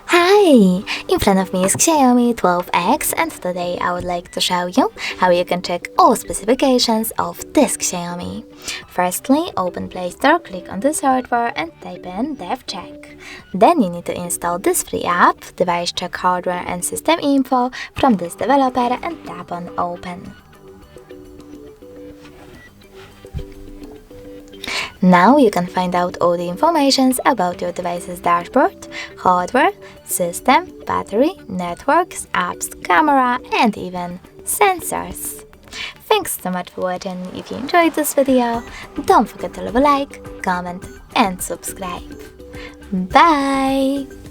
Hi! In front of me is Xiaomi 12X, and today I would like to show you how you can check all specifications of this Xiaomi. Firstly, open Play Store, click on the search bar and type in DevCheck. Then you need to install this free app, DevCheck Hardware and System Info, from this developer and tap on Open. Now you can find out all the information about your device's dashboard, hardware, system, battery, networks, apps, camera, and even sensors. Thanks so much for watching. If you enjoyed this video, don't forget to leave a like, comment, and subscribe. Bye!